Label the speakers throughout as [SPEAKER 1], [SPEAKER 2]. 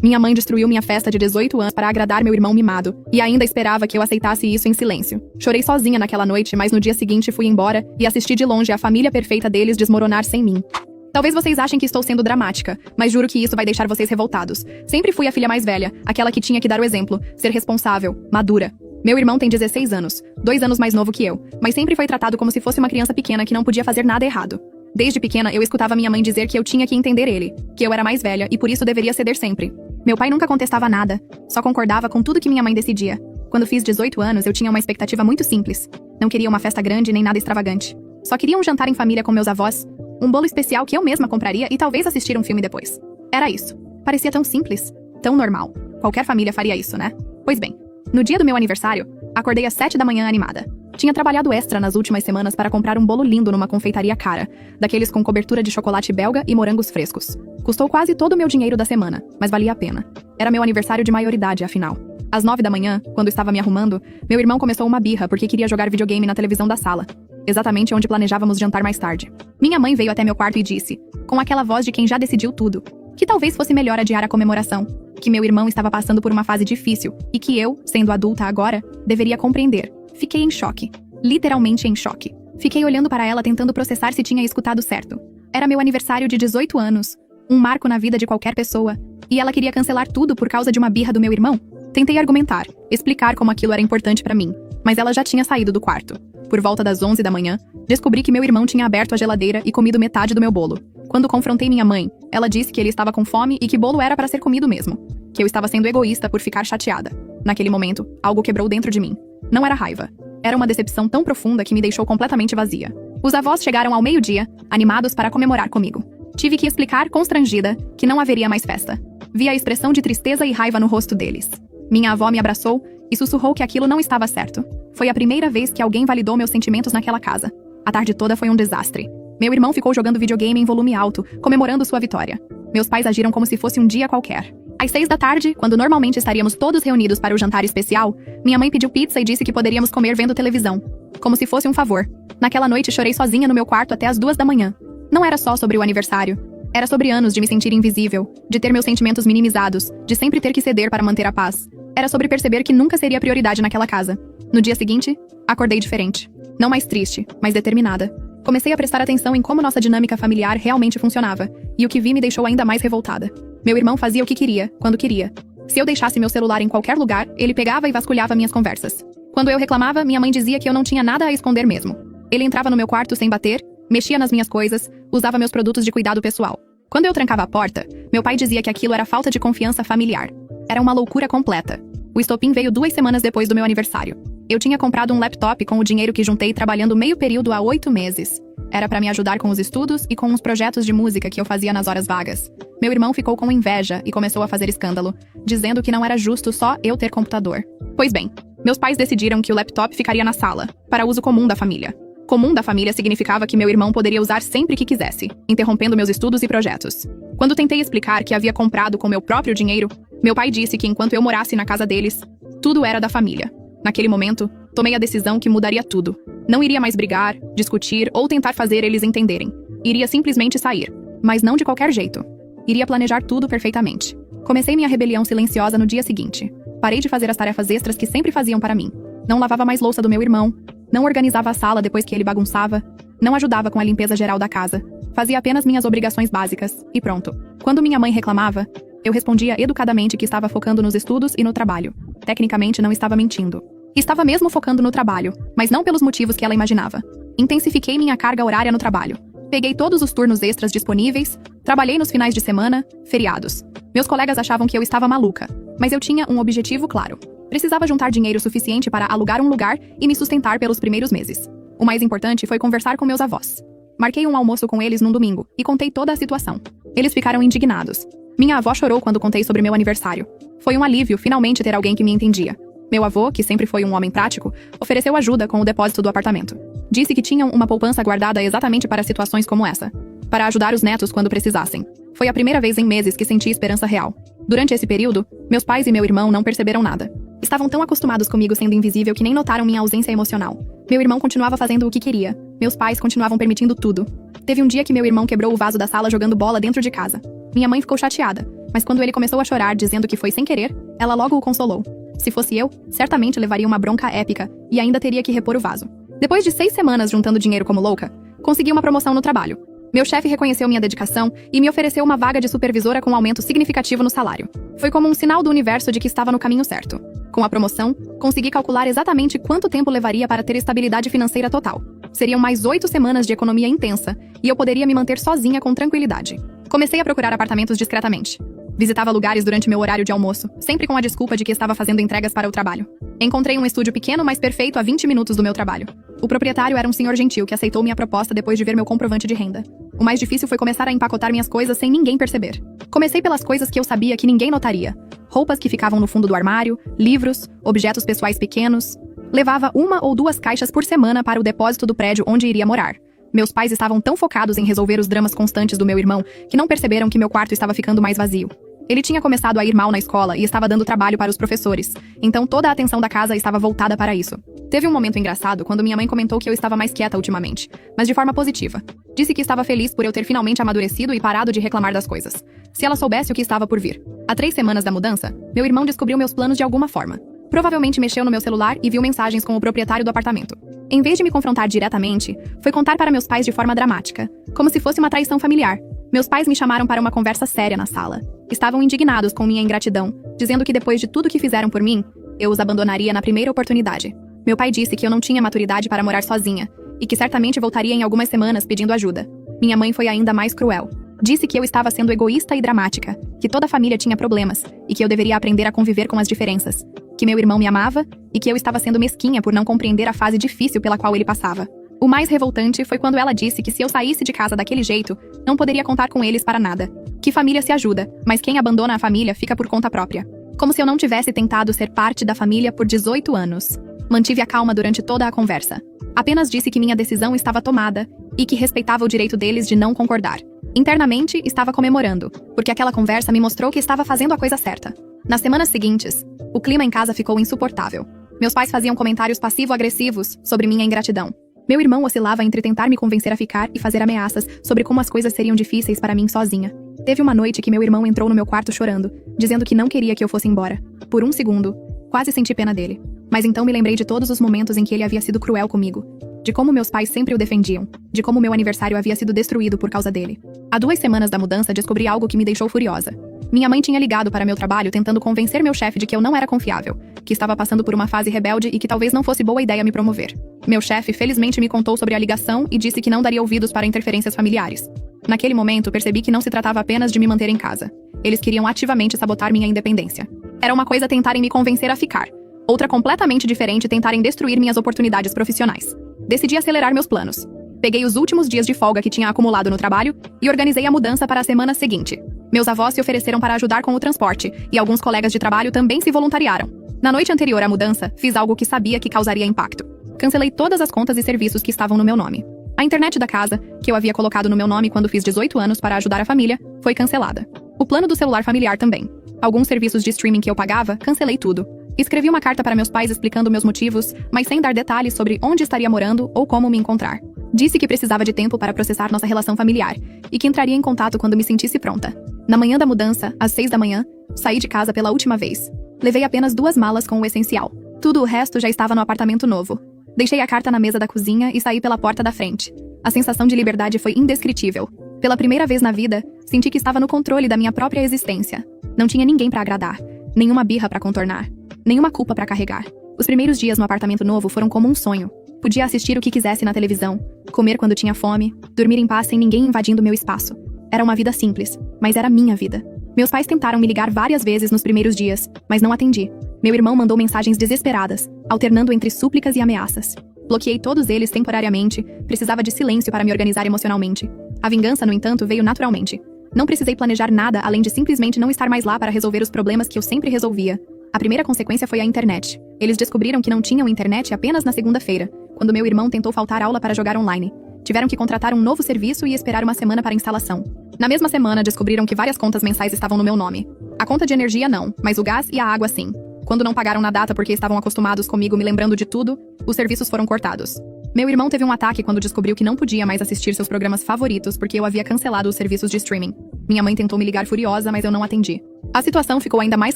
[SPEAKER 1] Minha mãe destruiu minha festa de 18 anos para agradar meu irmão mimado, e ainda esperava que eu aceitasse isso em silêncio. Chorei sozinha naquela noite, mas no dia seguinte fui embora e assisti de longe a família perfeita deles desmoronar sem mim. Talvez vocês achem que estou sendo dramática, mas juro que isso vai deixar vocês revoltados. Sempre fui a filha mais velha, aquela que tinha que dar o exemplo, ser responsável, madura. Meu irmão tem 16 anos, 2 anos mais novo que eu, mas sempre foi tratado como se fosse uma criança pequena que não podia fazer nada errado. Desde pequena, eu escutava minha mãe dizer que eu tinha que entender ele, que eu era mais velha e por isso deveria ceder sempre. Meu pai nunca contestava nada, só concordava com tudo que minha mãe decidia. Quando fiz 18 anos, eu tinha uma expectativa muito simples. Não queria uma festa grande nem nada extravagante. Só queria um jantar em família com meus avós, um bolo especial que eu mesma compraria e talvez assistir um filme depois. Era isso. Parecia tão simples, tão normal. Qualquer família faria isso, né? Pois bem, no dia do meu aniversário, acordei às 7 da manhã animada. Tinha trabalhado extra nas últimas semanas para comprar um bolo lindo numa confeitaria cara, daqueles com cobertura de chocolate belga e morangos frescos. Custou quase todo o meu dinheiro da semana, mas valia a pena. Era meu aniversário de maioridade, afinal. Às 9 da manhã, quando estava me arrumando, meu irmão começou uma birra porque queria jogar videogame na televisão da sala, exatamente onde planejávamos jantar mais tarde. Minha mãe veio até meu quarto e disse, com aquela voz de quem já decidiu tudo, que talvez fosse melhor adiar a comemoração, que meu irmão estava passando por uma fase difícil e que eu, sendo adulta agora, deveria compreender. Fiquei em choque. Literalmente em choque. Fiquei olhando para ela tentando processar se tinha escutado certo. Era meu aniversário de 18 anos, um marco na vida de qualquer pessoa, e ela queria cancelar tudo por causa de uma birra do meu irmão? Tentei argumentar, explicar como aquilo era importante para mim, mas ela já tinha saído do quarto. Por volta das 11 da manhã, descobri que meu irmão tinha aberto a geladeira e comido metade do meu bolo. Quando confrontei minha mãe, ela disse que ele estava com fome e que bolo era para ser comido mesmo. Que eu estava sendo egoísta por ficar chateada. Naquele momento, algo quebrou dentro de mim. Não era raiva. Era uma decepção tão profunda que me deixou completamente vazia. Os avós chegaram ao meio-dia, animados para comemorar comigo. Tive que explicar, constrangida, que não haveria mais festa. Vi a expressão de tristeza e raiva no rosto deles. Minha avó me abraçou e sussurrou que aquilo não estava certo. Foi a primeira vez que alguém validou meus sentimentos naquela casa. A tarde toda foi um desastre. Meu irmão ficou jogando videogame em volume alto, comemorando sua vitória. Meus pais agiram como se fosse um dia qualquer. Às 6 da tarde, quando normalmente estaríamos todos reunidos para o jantar especial, minha mãe pediu pizza e disse que poderíamos comer vendo televisão. Como se fosse um favor. Naquela noite chorei sozinha no meu quarto até as 2 da manhã. Não era só sobre o aniversário. Era sobre anos de me sentir invisível, de ter meus sentimentos minimizados, de sempre ter que ceder para manter a paz. Era sobre perceber que nunca seria prioridade naquela casa. No dia seguinte, acordei diferente. Não mais triste, mas determinada. Comecei a prestar atenção em como nossa dinâmica familiar realmente funcionava, e o que vi me deixou ainda mais revoltada. Meu irmão fazia o que queria, quando queria. Se eu deixasse meu celular em qualquer lugar, ele pegava e vasculhava minhas conversas. Quando eu reclamava, minha mãe dizia que eu não tinha nada a esconder mesmo. Ele entrava no meu quarto sem bater, mexia nas minhas coisas, usava meus produtos de cuidado pessoal. Quando eu trancava a porta, meu pai dizia que aquilo era falta de confiança familiar. Era uma loucura completa. O estopim veio 2 semanas depois do meu aniversário. Eu tinha comprado um laptop com o dinheiro que juntei trabalhando meio período há 8 meses. Era para me ajudar com os estudos e com uns projetos de música que eu fazia nas horas vagas. Meu irmão ficou com inveja e começou a fazer escândalo, dizendo que não era justo só eu ter computador. Pois bem, meus pais decidiram que o laptop ficaria na sala, para uso comum da família. Comum da família significava que meu irmão poderia usar sempre que quisesse, interrompendo meus estudos e projetos. Quando tentei explicar que havia comprado com meu próprio dinheiro, meu pai disse que enquanto eu morasse na casa deles, tudo era da família. Naquele momento, tomei a decisão que mudaria tudo. Não iria mais brigar, discutir ou tentar fazer eles entenderem. Iria simplesmente sair, mas não de qualquer jeito. Iria planejar tudo perfeitamente. Comecei minha rebelião silenciosa no dia seguinte. Parei de fazer as tarefas extras que sempre faziam para mim. Não lavava mais louça do meu irmão, não organizava a sala depois que ele bagunçava, não ajudava com a limpeza geral da casa. Fazia apenas minhas obrigações básicas, e pronto. Quando minha mãe reclamava, eu respondia educadamente que estava focando nos estudos e no trabalho. Tecnicamente não estava mentindo. Estava mesmo focando no trabalho, mas não pelos motivos que ela imaginava. Intensifiquei minha carga horária no trabalho. Peguei todos os turnos extras disponíveis, trabalhei nos finais de semana, feriados. Meus colegas achavam que eu estava maluca, mas eu tinha um objetivo claro. Precisava juntar dinheiro suficiente para alugar um lugar e me sustentar pelos primeiros meses. O mais importante foi conversar com meus avós. Marquei um almoço com eles num domingo e contei toda a situação. Eles ficaram indignados. Minha avó chorou quando contei sobre meu aniversário. Foi um alívio finalmente ter alguém que me entendia. Meu avô, que sempre foi um homem prático, ofereceu ajuda com o depósito do apartamento. Disse que tinham uma poupança guardada exatamente para situações como essa, para ajudar os netos quando precisassem. Foi a primeira vez em meses que senti esperança real. Durante esse período, meus pais e meu irmão não perceberam nada. Estavam tão acostumados comigo sendo invisível que nem notaram minha ausência emocional. Meu irmão continuava fazendo o que queria. Meus pais continuavam permitindo tudo. Teve um dia que meu irmão quebrou o vaso da sala jogando bola dentro de casa. Minha mãe ficou chateada, Mas quando ele começou a chorar dizendo que foi sem querer, ela logo o consolou. Se fosse eu, certamente levaria uma bronca épica e ainda teria que repor o vaso. Depois de 6 semanas juntando dinheiro como louca, consegui uma promoção no trabalho. Meu chefe reconheceu minha dedicação e me ofereceu uma vaga de supervisora com um aumento significativo no salário. Foi como um sinal do universo de que estava no caminho certo. Com a promoção, consegui calcular exatamente quanto tempo levaria para ter estabilidade financeira total. Seriam mais 8 semanas de economia intensa e eu poderia me manter sozinha com tranquilidade. Comecei a procurar apartamentos discretamente. Visitava lugares durante meu horário de almoço, sempre com a desculpa de que estava fazendo entregas para o trabalho. Encontrei um estúdio pequeno, mas perfeito a 20 minutos do meu trabalho. O proprietário era um senhor gentil que aceitou minha proposta depois de ver meu comprovante de renda. O mais difícil foi começar a empacotar minhas coisas sem ninguém perceber. Comecei pelas coisas que eu sabia que ninguém notaria. Roupas que ficavam no fundo do armário, livros, objetos pessoais pequenos. Levava 1 ou 2 caixas por semana para o depósito do prédio onde iria morar. Meus pais estavam tão focados em resolver os dramas constantes do meu irmão que não perceberam que meu quarto estava ficando mais vazio. Ele tinha começado a ir mal na escola e estava dando trabalho para os professores, então toda a atenção da casa estava voltada para isso. Teve um momento engraçado quando minha mãe comentou que eu estava mais quieta ultimamente, mas de forma positiva. Disse que estava feliz por eu ter finalmente amadurecido e parado de reclamar das coisas. Se ela soubesse o que estava por vir. Há 3 semanas da mudança, meu irmão descobriu meus planos de alguma forma. Provavelmente mexeu no meu celular e viu mensagens com o proprietário do apartamento. Em vez de me confrontar diretamente, foi contar para meus pais de forma dramática, como se fosse uma traição familiar. Meus pais me chamaram para uma conversa séria na sala. Estavam indignados com minha ingratidão, dizendo que depois de tudo que fizeram por mim, eu os abandonaria na primeira oportunidade. Meu pai disse que eu não tinha maturidade para morar sozinha, e que certamente voltaria em algumas semanas pedindo ajuda. Minha mãe foi ainda mais cruel. Disse que eu estava sendo egoísta e dramática, que toda a família tinha problemas, e que eu deveria aprender a conviver com as diferenças. Que meu irmão me amava, e que eu estava sendo mesquinha por não compreender a fase difícil pela qual ele passava. O mais revoltante foi quando ela disse que se eu saísse de casa daquele jeito, não poderia contar com eles para nada. Que família se ajuda, mas quem abandona a família fica por conta própria. Como se eu não tivesse tentado ser parte da família por 18 anos. Mantive a calma durante toda a conversa. Apenas disse que minha decisão estava tomada e que respeitava o direito deles de não concordar. Internamente, estava comemorando, porque aquela conversa me mostrou que estava fazendo a coisa certa. Nas semanas seguintes, o clima em casa ficou insuportável. Meus pais faziam comentários passivo-agressivos sobre minha ingratidão. Meu irmão oscilava entre tentar me convencer a ficar e fazer ameaças sobre como as coisas seriam difíceis para mim sozinha. Teve uma noite que meu irmão entrou no meu quarto chorando, dizendo que não queria que eu fosse embora. Por um segundo, quase senti pena dele. Mas então me lembrei de todos os momentos em que ele havia sido cruel comigo. De como meus pais sempre o defendiam. De como meu aniversário havia sido destruído por causa dele. Há 2 semanas da mudança descobri algo que me deixou furiosa. Minha mãe tinha ligado para meu trabalho tentando convencer meu chefe de que eu não era confiável, que estava passando por uma fase rebelde e que talvez não fosse boa ideia me promover. Meu chefe felizmente me contou sobre a ligação e disse que não daria ouvidos para interferências familiares. Naquele momento, percebi que não se tratava apenas de me manter em casa. Eles queriam ativamente sabotar minha independência. Era uma coisa tentarem me convencer a ficar. Outra completamente diferente tentarem destruir minhas oportunidades profissionais. Decidi acelerar meus planos. Peguei os últimos dias de folga que tinha acumulado no trabalho e organizei a mudança para a semana seguinte. Meus avós se ofereceram para ajudar com o transporte e alguns colegas de trabalho também se voluntariaram. Na noite anterior à mudança, fiz algo que sabia que causaria impacto. Cancelei todas as contas e serviços que estavam no meu nome. A internet da casa, que eu havia colocado no meu nome quando fiz 18 anos para ajudar a família, foi cancelada. O plano do celular familiar também. Alguns serviços de streaming que eu pagava, cancelei tudo. Escrevi uma carta para meus pais explicando meus motivos, mas sem dar detalhes sobre onde estaria morando ou como me encontrar. Disse que precisava de tempo para processar nossa relação familiar e que entraria em contato quando me sentisse pronta. Na manhã da mudança, às 6 da manhã, saí de casa pela última vez. Levei apenas 2 malas com o essencial. Tudo o resto já estava no apartamento novo. Deixei a carta na mesa da cozinha e saí pela porta da frente. A sensação de liberdade foi indescritível. Pela primeira vez na vida, senti que estava no controle da minha própria existência. Não tinha ninguém para agradar, nenhuma birra para contornar, nenhuma culpa para carregar. Os primeiros dias no apartamento novo foram como um sonho. Podia assistir o que quisesse na televisão, comer quando tinha fome, dormir em paz sem ninguém invadindo meu espaço. Era uma vida simples, mas era minha vida. Meus pais tentaram me ligar várias vezes nos primeiros dias, mas não atendi. Meu irmão mandou mensagens desesperadas, alternando entre súplicas e ameaças. Bloqueei todos eles temporariamente, precisava de silêncio para me organizar emocionalmente. A vingança, no entanto, veio naturalmente. Não precisei planejar nada além de simplesmente não estar mais lá para resolver os problemas que eu sempre resolvia. A primeira consequência foi a internet. Eles descobriram que não tinham internet apenas na segunda-feira, quando meu irmão tentou faltar aula para jogar online. Tiveram que contratar um novo serviço e esperar uma semana para a instalação. Na mesma semana, descobriram que várias contas mensais estavam no meu nome. A conta de energia não, mas o gás e a água sim. Quando não pagaram na data porque estavam acostumados comigo me lembrando de tudo, os serviços foram cortados. Meu irmão teve um ataque quando descobriu que não podia mais assistir seus programas favoritos porque eu havia cancelado os serviços de streaming. Minha mãe tentou me ligar furiosa, mas eu não atendi. A situação ficou ainda mais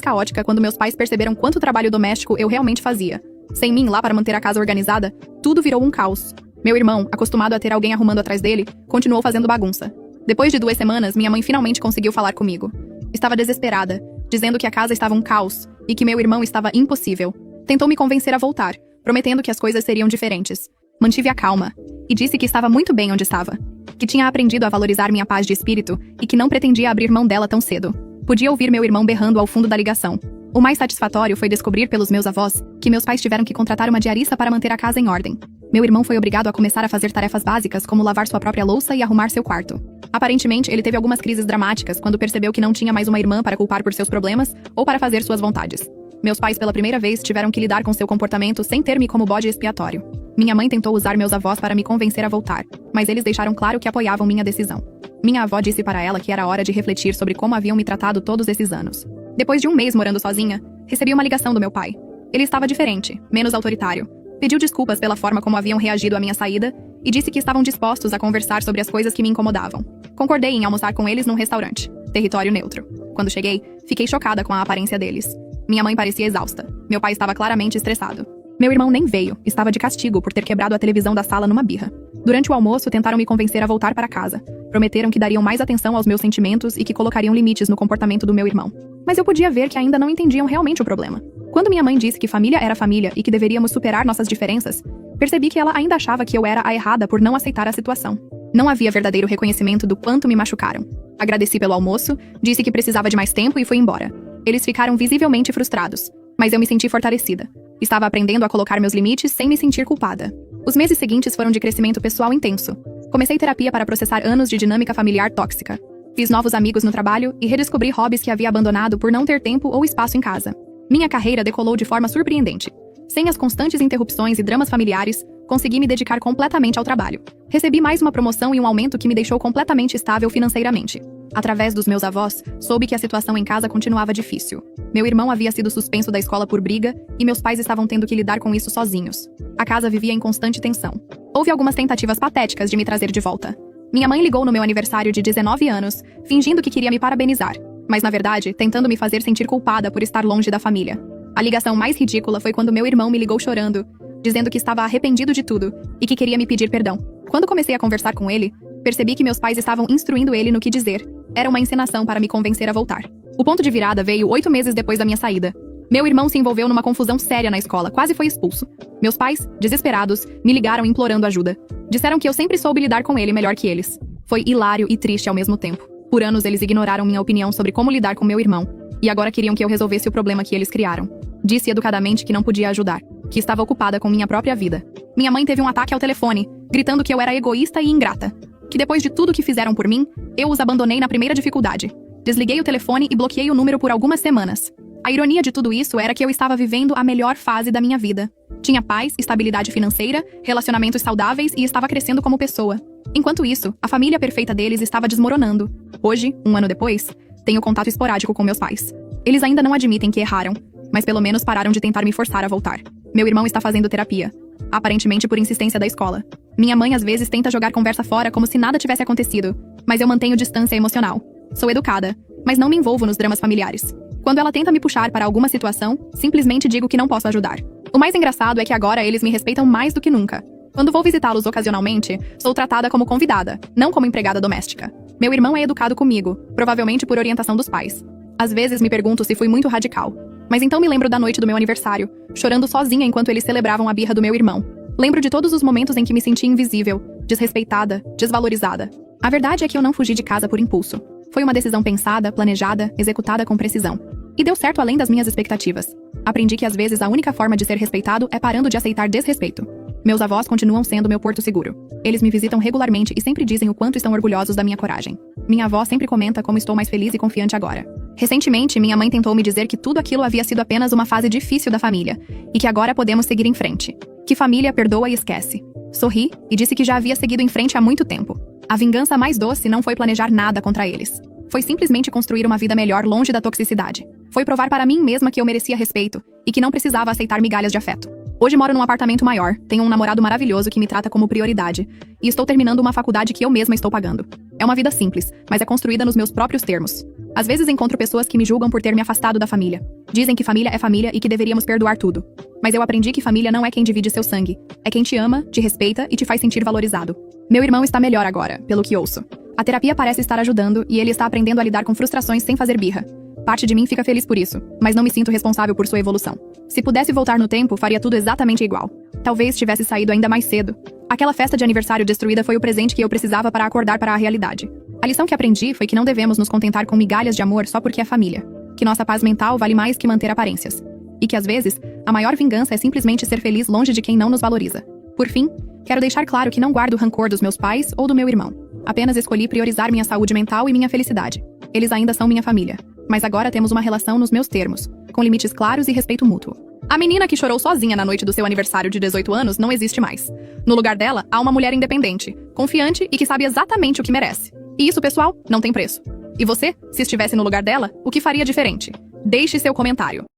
[SPEAKER 1] caótica quando meus pais perceberam quanto trabalho doméstico eu realmente fazia. Sem mim lá para manter a casa organizada, tudo virou um caos. Meu irmão, acostumado a ter alguém arrumando atrás dele, continuou fazendo bagunça. Depois de 2 semanas, minha mãe finalmente conseguiu falar comigo. Estava desesperada, dizendo que a casa estava um caos e que meu irmão estava impossível. Tentou me convencer a voltar, prometendo que as coisas seriam diferentes. Mantive a calma e disse que estava muito bem onde estava, que tinha aprendido a valorizar minha paz de espírito e que não pretendia abrir mão dela tão cedo. Podia ouvir meu irmão berrando ao fundo da ligação. O mais satisfatório foi descobrir pelos meus avós que meus pais tiveram que contratar uma diarista para manter a casa em ordem. Meu irmão foi obrigado a começar a fazer tarefas básicas como lavar sua própria louça e arrumar seu quarto. Aparentemente, ele teve algumas crises dramáticas quando percebeu que não tinha mais uma irmã para culpar por seus problemas ou para fazer suas vontades. Meus pais pela primeira vez tiveram que lidar com seu comportamento sem ter-me como bode expiatório. Minha mãe tentou usar meus avós para me convencer a voltar, mas eles deixaram claro que apoiavam minha decisão. Minha avó disse para ela que era hora de refletir sobre como haviam me tratado todos esses anos. Depois de 1 mês morando sozinha, recebi uma ligação do meu pai. Ele estava diferente, menos autoritário. Pediu desculpas pela forma como haviam reagido à minha saída e disse que estavam dispostos a conversar sobre as coisas que me incomodavam. Concordei em almoçar com eles num restaurante, território neutro. Quando cheguei, fiquei chocada com a aparência deles. Minha mãe parecia exausta. Meu pai estava claramente estressado. Meu irmão nem veio, estava de castigo por ter quebrado a televisão da sala numa birra. Durante o almoço, tentaram me convencer a voltar para casa. Prometeram que dariam mais atenção aos meus sentimentos e que colocariam limites no comportamento do meu irmão. Mas eu podia ver que ainda não entendiam realmente o problema. Quando minha mãe disse que família era família e que deveríamos superar nossas diferenças, percebi que ela ainda achava que eu era a errada por não aceitar a situação. Não havia verdadeiro reconhecimento do quanto me machucaram. Agradeci pelo almoço, disse que precisava de mais tempo e fui embora. Eles ficaram visivelmente frustrados, mas eu me senti fortalecida. Estava aprendendo a colocar meus limites sem me sentir culpada. Os meses seguintes foram de crescimento pessoal intenso. Comecei terapia para processar anos de dinâmica familiar tóxica. Fiz novos amigos no trabalho e redescobri hobbies que havia abandonado por não ter tempo ou espaço em casa. Minha carreira decolou de forma surpreendente. Sem as constantes interrupções e dramas familiares, consegui me dedicar completamente ao trabalho. Recebi mais uma promoção e um aumento que me deixou completamente estável financeiramente. Através dos meus avós, soube que a situação em casa continuava difícil. Meu irmão havia sido suspenso da escola por briga e meus pais estavam tendo que lidar com isso sozinhos. A casa vivia em constante tensão. Houve algumas tentativas patéticas de me trazer de volta. Minha mãe ligou no meu aniversário de 19 anos, fingindo que queria me parabenizar, mas na verdade, tentando me fazer sentir culpada por estar longe da família. A ligação mais ridícula foi quando meu irmão me ligou chorando, dizendo que estava arrependido de tudo e que queria me pedir perdão. Quando comecei a conversar com ele, percebi que meus pais estavam instruindo ele no que dizer. Era uma encenação para me convencer a voltar. O ponto de virada veio 8 meses depois da minha saída. Meu irmão se envolveu numa confusão séria na escola, quase foi expulso. Meus pais, desesperados, me ligaram implorando ajuda. Disseram que eu sempre soube lidar com ele melhor que eles. Foi hilário e triste ao mesmo tempo. Por anos eles ignoraram minha opinião sobre como lidar com meu irmão, e agora queriam que eu resolvesse o problema que eles criaram. Disse educadamente que não podia ajudar, que estava ocupada com minha própria vida. Minha mãe teve um ataque ao telefone, gritando que eu era egoísta e ingrata. Que depois de tudo que fizeram por mim, eu os abandonei na primeira dificuldade. Desliguei o telefone e bloqueei o número por algumas semanas. A ironia de tudo isso era que eu estava vivendo a melhor fase da minha vida. Tinha paz, estabilidade financeira, relacionamentos saudáveis e estava crescendo como pessoa. Enquanto isso, a família perfeita deles estava desmoronando. Hoje, 1 ano depois, tenho contato esporádico com meus pais. Eles ainda não admitem que erraram, mas pelo menos pararam de tentar me forçar a voltar. Meu irmão está fazendo terapia, aparentemente por insistência da escola. Minha mãe às vezes tenta jogar conversa fora como se nada tivesse acontecido, mas eu mantenho distância emocional. Sou educada, mas não me envolvo nos dramas familiares. Quando ela tenta me puxar para alguma situação, simplesmente digo que não posso ajudar. O mais engraçado é que agora eles me respeitam mais do que nunca. Quando vou visitá-los ocasionalmente, sou tratada como convidada, não como empregada doméstica. Meu irmão é educado comigo, provavelmente por orientação dos pais. Às vezes me pergunto se fui muito radical, mas então me lembro da noite do meu aniversário, chorando sozinha enquanto eles celebravam a birra do meu irmão. Lembro de todos os momentos em que me senti invisível, desrespeitada, desvalorizada. A verdade é que eu não fugi de casa por impulso. Foi uma decisão pensada, planejada, executada com precisão. E deu certo além das minhas expectativas. Aprendi que às vezes a única forma de ser respeitado é parando de aceitar desrespeito. Meus avós continuam sendo meu porto seguro. Eles me visitam regularmente e sempre dizem o quanto estão orgulhosos da minha coragem. Minha avó sempre comenta como estou mais feliz e confiante agora. Recentemente, minha mãe tentou me dizer que tudo aquilo havia sido apenas uma fase difícil da família e que agora podemos seguir em frente. Que família perdoa e esquece. Sorri e disse que já havia seguido em frente há muito tempo. A vingança mais doce não foi planejar nada contra eles. Foi simplesmente construir uma vida melhor longe da toxicidade. Foi provar para mim mesma que eu merecia respeito e que não precisava aceitar migalhas de afeto. Hoje moro num apartamento maior, tenho um namorado maravilhoso que me trata como prioridade e estou terminando uma faculdade que eu mesma estou pagando. É uma vida simples, mas é construída nos meus próprios termos. Às vezes encontro pessoas que me julgam por ter me afastado da família. Dizem que família é família e que deveríamos perdoar tudo. Mas eu aprendi que família não é quem divide seu sangue. É quem te ama, te respeita e te faz sentir valorizado. Meu irmão está melhor agora, pelo que ouço. A terapia parece estar ajudando e ele está aprendendo a lidar com frustrações sem fazer birra. Parte de mim fica feliz por isso, mas não me sinto responsável por sua evolução. Se pudesse voltar no tempo, faria tudo exatamente igual. Talvez tivesse saído ainda mais cedo. Aquela festa de aniversário destruída foi o presente que eu precisava para acordar para a realidade. A lição que aprendi foi que não devemos nos contentar com migalhas de amor só porque é família. Que nossa paz mental vale mais que manter aparências. E que às vezes, a maior vingança é simplesmente ser feliz longe de quem não nos valoriza. Por fim, quero deixar claro que não guardo rancor dos meus pais ou do meu irmão. Apenas escolhi priorizar minha saúde mental e minha felicidade. Eles ainda são minha família. Mas agora temos uma relação nos meus termos, com limites claros e respeito mútuo. A menina que chorou sozinha na noite do seu aniversário de 18 anos não existe mais. No lugar dela, há uma mulher independente, confiante e que sabe exatamente o que merece. E isso, pessoal, não tem preço. E você, se estivesse no lugar dela, o que faria diferente? Deixe seu comentário.